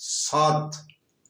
7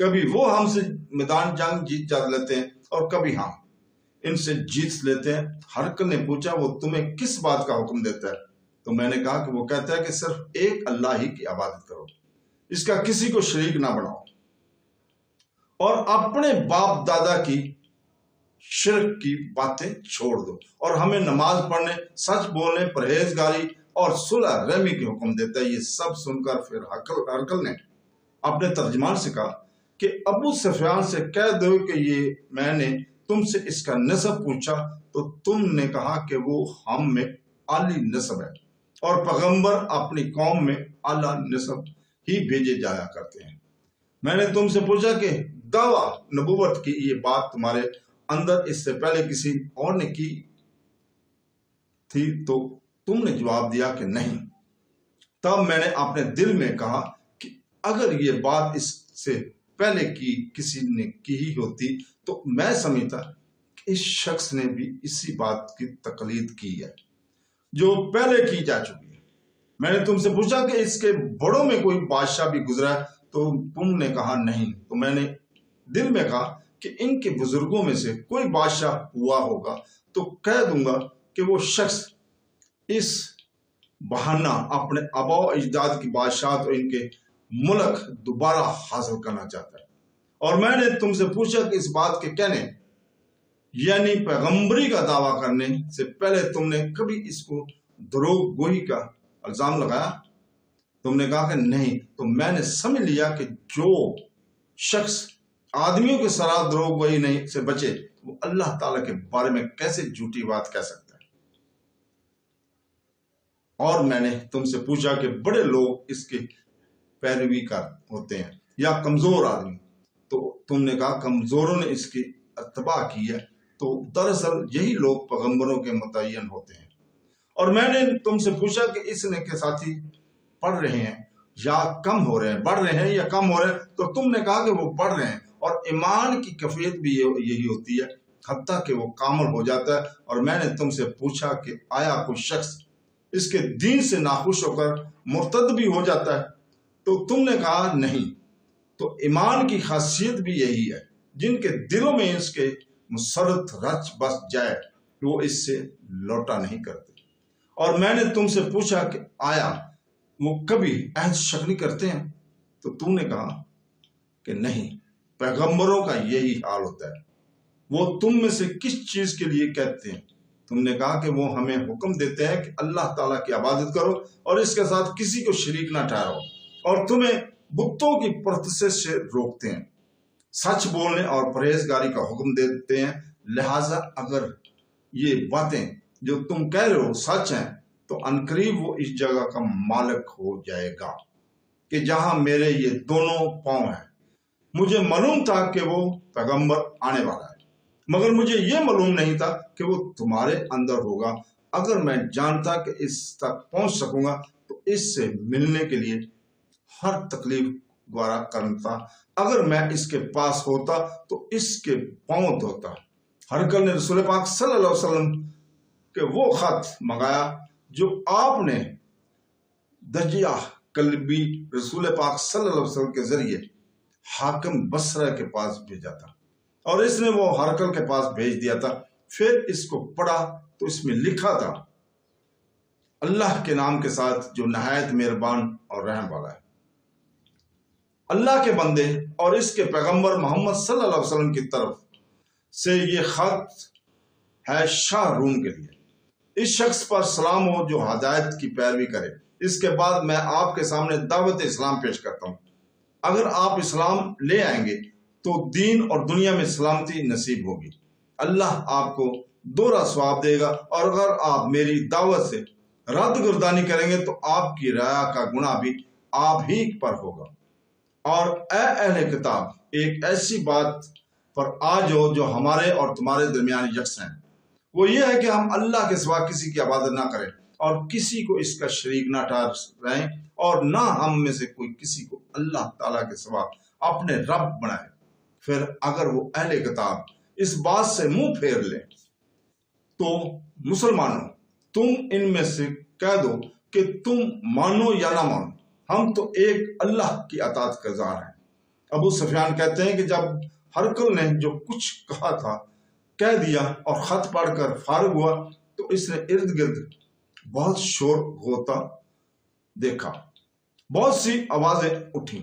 کبھی وہ ہم سے میدان جنگ جیت جا لیتے ہیں اور کبھی ہم ان سے جیت لیتے ہیں۔ ہرقل نے پوچھا وہ تمہیں کس بات کا حکم دیتا ہے؟ تو میں نے کہا کہ وہ کہتا ہے کہ صرف ایک اللہ ہی کی عبادت کرو، اس کا کسی کو شریک نہ بناؤ، اور اپنے باپ دادا کی شرک کی باتیں چھوڑ دو، اور ہمیں نماز پڑھنے، سچ بولنے، پرہیزگاری اور صلح رحمی کے حکم دیتا ہے۔ یہ سب سن کر پھر ہرقل نے اپنے ترجمان سے کہا کہ ابو سفیان سے کہہ دو کہ یہ میں نے تم سے اس کا نسب پوچھا تو تم نے کہا کہ وہ ہم میں اعلی نسب ہے، اور پیغمبر اپنی قوم میں اعلیٰ نسب ہی بھیجے جایا کرتے ہیں۔ میں نے تم سے پوچھا کہ دعویٰ نبوت کی یہ بات تمہارے اندر اس سے پہلے کسی اور نے کی تھی؟ تو تم نے جواب دیا کہ نہیں۔ تب میں نے اپنے دل میں کہا کہ اگر یہ بات اس سے پہلے کی کسی نے کی ہی ہوتی تو میں سمجھتا کہ اس شخص نے بھی اسی بات کی تقلید کی ہے جو پہلے کی جا چکی ہے۔ میں نے تم سے پوچھا کہ اس کے بڑوں میں کوئی بادشاہ بھی گزرا ہے؟ تو تم نے کہا نہیں۔ تو میں نے دل میں کہا کہ ان کے بزرگوں میں سے کوئی بادشاہ ہوا ہوگا تو کہہ دوں گا کہ وہ شخص اس بہانہ اپنے آباء و اجداد کی بادشاہت اور ان کے ملک دوبارہ حاصل کرنا چاہتا ہے۔ اور میں نے تم سے پوچھا کہ اس بات کے کہنے یعنی پیغمبری کا دعویٰ کرنے سے پہلے تم نے کبھی اس کو دروغ گوئی کا الزام لگایا؟ تم نے کہا کہ نہیں۔ تو میں نے سمجھ لیا کہ جو شخص آدمیوں کے سراہ دروغ گوئی نہیں سے بچے وہ اللہ تعالیٰ کے بارے میں کیسے جھوٹی بات کہہ سکتا ہے۔ اور میں نے تم سے پوچھا کہ بڑے لوگ اس کے پیروی کر ہوتے ہیں یا کمزور آدمی؟ تو تم نے کہا کمزوروں نے اس کی اتباع کی ہے۔ تو دراصل یہی لوگ پیغمبروں کے متعین ہوتے ہیں۔ اور میں نے تم سے پوچھا کہ اس نے کے ساتھی پڑھ رہے ہیں یا کم ہو رہے ہیں، بڑھ رہے ہیں یا کم ہو رہے ہیں؟ تو تم نے کہا کہ وہ بڑھ رہے ہیں، اور ایمان کی کیفیت بھی یہی ہوتی ہے حتیٰ کہ وہ کامل ہو جاتا ہے۔ اور میں نے تم سے پوچھا کہ آیا کوئی شخص اس کے دین سے ناخوش ہو کر مرتد بھی ہو جاتا ہے؟ تو تم نے کہا نہیں۔ تو ایمان کی خاصیت بھی یہی ہے، جن کے دلوں میں اس کے مسرت رچ بس جائے وہ اس سے لوٹا نہیں کرتے۔ اور میں نے تم سے پوچھا کہ آیا وہ کبھی عہد شکنی کرتے ہیں؟ تو تم نے کہا کہ نہیں، پیغمبروں کا یہی حال ہوتا ہے۔ وہ تم میں سے کس چیز کے لیے کہتے ہیں؟ تم نے کہا کہ وہ ہمیں حکم دیتے ہیں کہ اللہ تعالیٰ کی عبادت کرو اور اس کے ساتھ کسی کو شریک نہ ٹھہراؤ، اور تمہیں بتوں کی پرستش سے روکتے ہیں، سچ بولنے اور پرہیزگاری کا حکم دیتے ہیں۔ لہٰذا اگر یہ باتیں جو تم کہہ رہے ہو سچ ہیں تو عنقریب وہ اس جگہ کا مالک ہو جائے گا کہ جہاں میرے یہ دونوں پاؤں ہیں۔ مجھے معلوم تھا کہ وہ پیغمبر آنے والا ہے، مگر مجھے یہ معلوم نہیں تھا کہ وہ تمہارے اندر ہوگا۔ اگر میں جانتا کہ اس تک پہنچ سکوں گا تو اس سے ملنے کے لیے ہر تکلیف گوارا کرتا۔ اگر میں اس کے پاس ہوتا تو اس کے پاؤں دھوتا۔ ہرقل نے رسول پاک صلی اللہ علیہ وسلم کہ وہ خط منگایا جو آپ نے دجیہ کلبی رسول پاک صلی اللہ علیہ وسلم کے ذریعے حاکم بصرہ کے پاس بھیجا تھا، اور اس نے وہ ہرقل کے پاس بھیج دیا تھا۔ پھر اس کو پڑھا تو اس میں لکھا تھا اللہ کے نام کے ساتھ جو نہایت مہربان اور رحم والا ہے۔ اللہ کے بندے اور اس کے پیغمبر محمد صلی اللہ علیہ وسلم کی طرف سے یہ خط ہے شاہ روم کے لیے۔ اس شخص پر سلام ہو جو ہدایت کی پیروی کرے۔ اس کے بعد میں آپ کے سامنے دعوت اسلام پیش کرتا ہوں۔ اگر آپ اسلام لے آئیں گے تو دین اور دنیا میں سلامتی نصیب ہوگی، اللہ آپ کو دوہرا ثواب دے گا، اور اگر آپ میری دعوت سے رد گردانی کریں گے تو آپ کی رعایا کا گناہ بھی آپ ہی پر ہوگا۔ اور اے اہل کتاب، ایک ایسی بات پر آ جاؤ جو ہمارے اور تمہارے درمیان یکساں ہے، وہ یہ ہے کہ ہم اللہ کے سوا کسی کی عبادت نہ کریں اور کسی کو اس کا شریک نہ ٹھہرائیں، اور نہ ہم میں سے کوئی کسی کو اللہ تعالیٰ کے سوا اپنے رب بنائے۔ پھر اگر وہ اہل کتاب اس بات سے منہ پھیر لیں تو مسلمانوں، تم ان میں سے کہہ دو کہ تم مانو یا نہ مانو، ہم تو ایک اللہ کی اطاعت گزار ہیں۔ ابو سفیان کہتے ہیں کہ جب ہرقل نے جو کچھ کہا تھا کہہ دیا اور خط پڑھ کر فارغ ہوا تو اس نے ارد گرد بہت شور ہوتا دیکھا، بہت سی آوازیں اٹھیں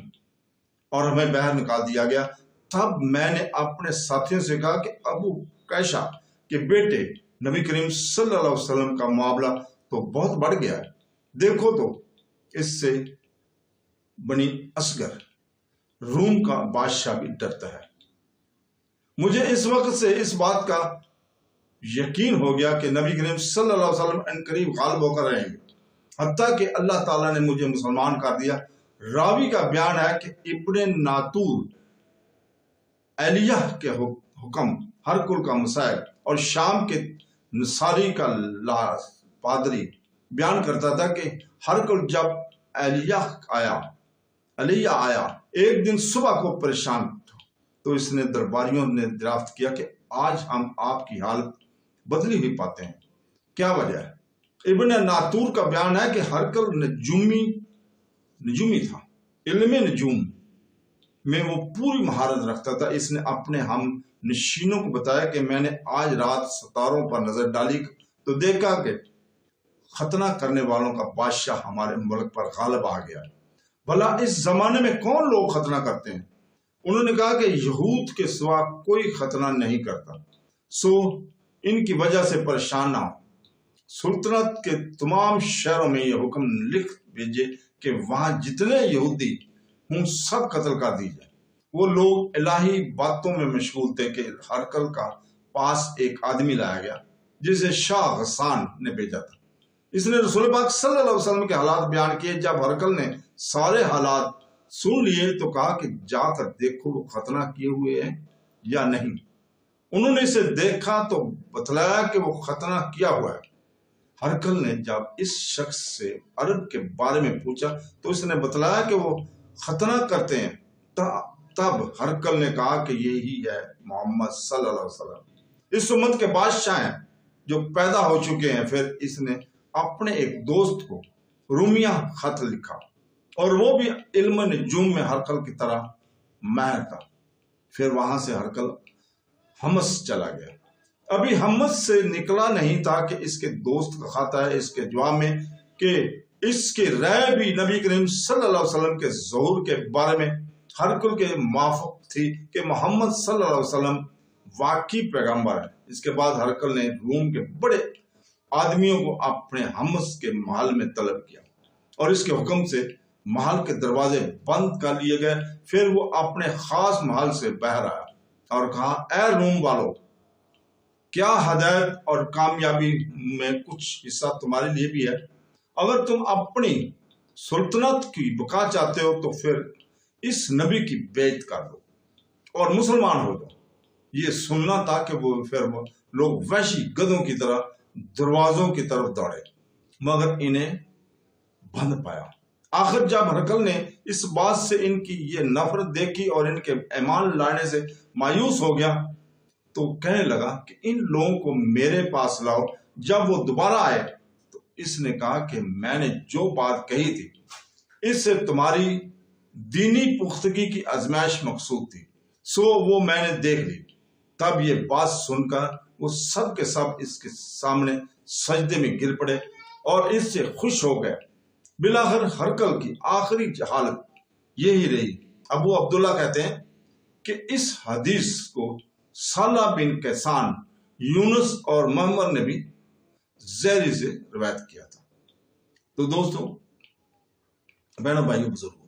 اور ہمیں باہر نکال دیا گیا۔ تب میں نے اپنے ساتھیوں سے کہا کہ ابو قیشا کے بیٹے نبی کریم صلی اللہ علیہ وسلم کا معاملہ تو بہت بڑھ گیا ہے، دیکھو تو اس سے بنی اصغر روم کا بادشاہ بھی ڈرتا ہے۔ مجھے اس وقت سے اس بات کا یقین ہو گیا کہ نبی کریم صلی اللہ علیہ وسلم ان قریب غالب ہو کر رہیں گے، حتیٰ کہ اللہ تعالیٰ نے مجھے مسلمان کر دیا۔ راوی کا بیان ہے کہ ابن ناتور ایلیہ کے حکم، ہرقل کا مسائل اور شام کے نصاری کا پادری بیان کرتا تھا کہ ہرقل جب ایلیہ آیا ایک دن صبح کو پریشان تھا تو اس نے درباریوں نے دریافت کیا کہ آج ہم آپ کی حالت بدلی ہوئی پاتے ہیں، کیا وجہ ہے؟ ابن ناتور کا بیان ہے کہ ہرقل نجومی تھا، علم نجوم میں وہ پوری مہارت رکھتا تھا۔ اس نے اپنے ہم نشینوں کو بتایا کہ میں نے آج رات ستاروں پر نظر ڈالی تو دیکھا کہ ختنہ کرنے والوں کا بادشاہ ہمارے ملک پر غالب آ گیا۔ بھلا اس زمانے میں کون لوگ ختنہ کرتے ہیں؟ انہوں نے کہا کہ یہود کے سوا کوئی ختنہ نہیں کرتا، سو ان کی وجہ سے پریشان نہ ہو۔ سلطنت کے تمام شہروں میں یہ حکم لکھ بھیجے کہ وہاں جتنے یہودی ہوں سب قتل کر دیجئے۔ وہ لوگ الہی باتوں میں مشغول تھے کہ ہرقل کا پاس ایک آدمی لایا گیا جسے شاہ غسان نے بھیجا تھا۔ اس نے رسول پاک صلی اللہ علیہ وسلم کے حالات بیان کیے۔ جب ہرقل نے سارے حالات سن لیے تو کہا کہ جا کر دیکھو وہ ختنہ کیے ہوئے ہیں یا نہیں۔ انہوں نے اسے دیکھا تو بتلایا کہ وہ ختنہ کیا ہوا ہے۔ ہرقل نے جب اس شخص سے عرب کے بارے میں پوچھا تو اس نے بتلایا کہ وہ ختنہ کرتے ہیں۔ تب ہرقل نے کہا کہ یہی ہے محمد صلی اللہ علیہ وسلم، اس امت کے بادشاہ ہیں جو پیدا ہو چکے ہیں۔ پھر اس نے اپنے ایک دوست کو رومیہ خط لکھا اور وہ بھی علم نجوم میں ہرقل کی طرح ماہر تھا۔ پھر وہاں سے ہرقل حمص چلا گیا۔ ابھی حمص سے نکلا نہیں تھا کہ اس کے دوست کا خط ہے اس کے جواب میں کہ اس کی رائے بھی نبی کریم صلی اللہ علیہ وسلم کے ظہور کے بارے میں ہرقل کے موافق تھی کہ محمد صلی اللہ علیہ وسلم واقعی پیغمبر ہے۔ اس کے بعد ہرقل نے روم کے بڑے آدمیوں کو اپنے حمص کے محل میں طلب کیا اور اس کے حکم سے محل کے دروازے بند کر لیے گئے۔ پھر وہ اپنے خاص محل سے باہر آیا اور کہا، اے روم والو، کیا ہدایت اور کامیابی میں کچھ حصہ تمہارے لیے بھی ہے؟ اگر تم اپنی سلطنت کی بقا چاہتے ہو تو پھر اس نبی کی بیعت کر دو اور مسلمان ہو جاؤ۔ یہ سننا تھا کہ وہ لوگ وحشی گدھوں کی طرح دروازوں کی طرف دوڑے مگر انہیں بند پایا۔ آخر جب ہرقل نے اس بات سے ان کی یہ نفرت دیکھی اور ان کے ایمان لانے سے مایوس ہو گیا تو کہنے لگا کہ ان لوگوں کو میرے پاس لاؤ۔ جب وہ دوبارہ آئے تو اس نے کہا کہ میں نے جو بات کہی تھی اس سے تمہاری دینی پختگی کی آزمائش مقصود تھی، سو وہ میں نے دیکھ لی۔ تب یہ بات سن کر وہ سب کے سب اس کے سامنے سجدے میں گر پڑے اور اس سے خوش ہو گئے۔ بلاخر ہرقل کی آخری حالت یہی رہی۔ ابو عبداللہ کہتے ہیں کہ اس حدیث کو صالح بن کیسان، یونس اور محمد نے بھی زہری سے روایت کیا تھا۔ تو دوستوں، بہنوں بھائیوں بزرگوں،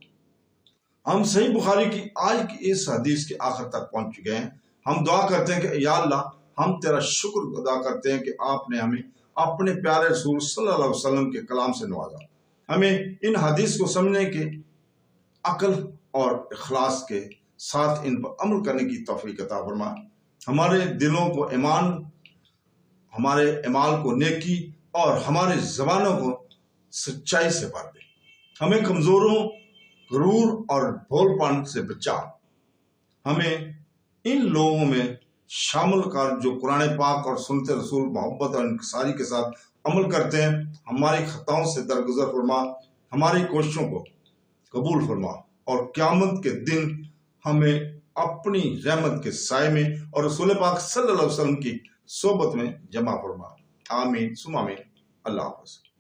ہم صحیح بخاری کی آج کی اس حدیث کے آخر تک پہنچ چکے ہیں۔ ہم دعا کرتے ہیں کہ یا اللہ، ہم تیرا شکر ادا کرتے ہیں کہ آپ نے ہمیں اپنے پیارے رسول صلی اللہ علیہ وسلم کے کلام سے نوازا، ہمیں ان حدیث کو سمجھنے کے عقل اور اخلاص کے ساتھ ان پر عمل کرنے کی توفیق عطا فرما۔ ہمارے دلوں کو ایمان، ہمارے اعمال کو نیکی اور ہماری زبانوں کو سچائی سے بھر دے۔ ہمیں کمزوروں، غرور اور بھول پن سے بچا۔ ہمیں ان لوگوں میں شامل کر جو قرآن پاک اور سنت رسول محبت اور انکساری کے ساتھ عمل کرتے ہیں۔ ہماری خطاؤں سے درگزر فرما، ہماری کوششوں کو قبول فرما اور قیامت کے دن ہمیں اپنی رحمت کے سائے میں اور رسول پاک صلی اللہ علیہ وسلم کی صحبت میں جمع فرما۔ آمین ثم آمین۔ اللہ حافظ۔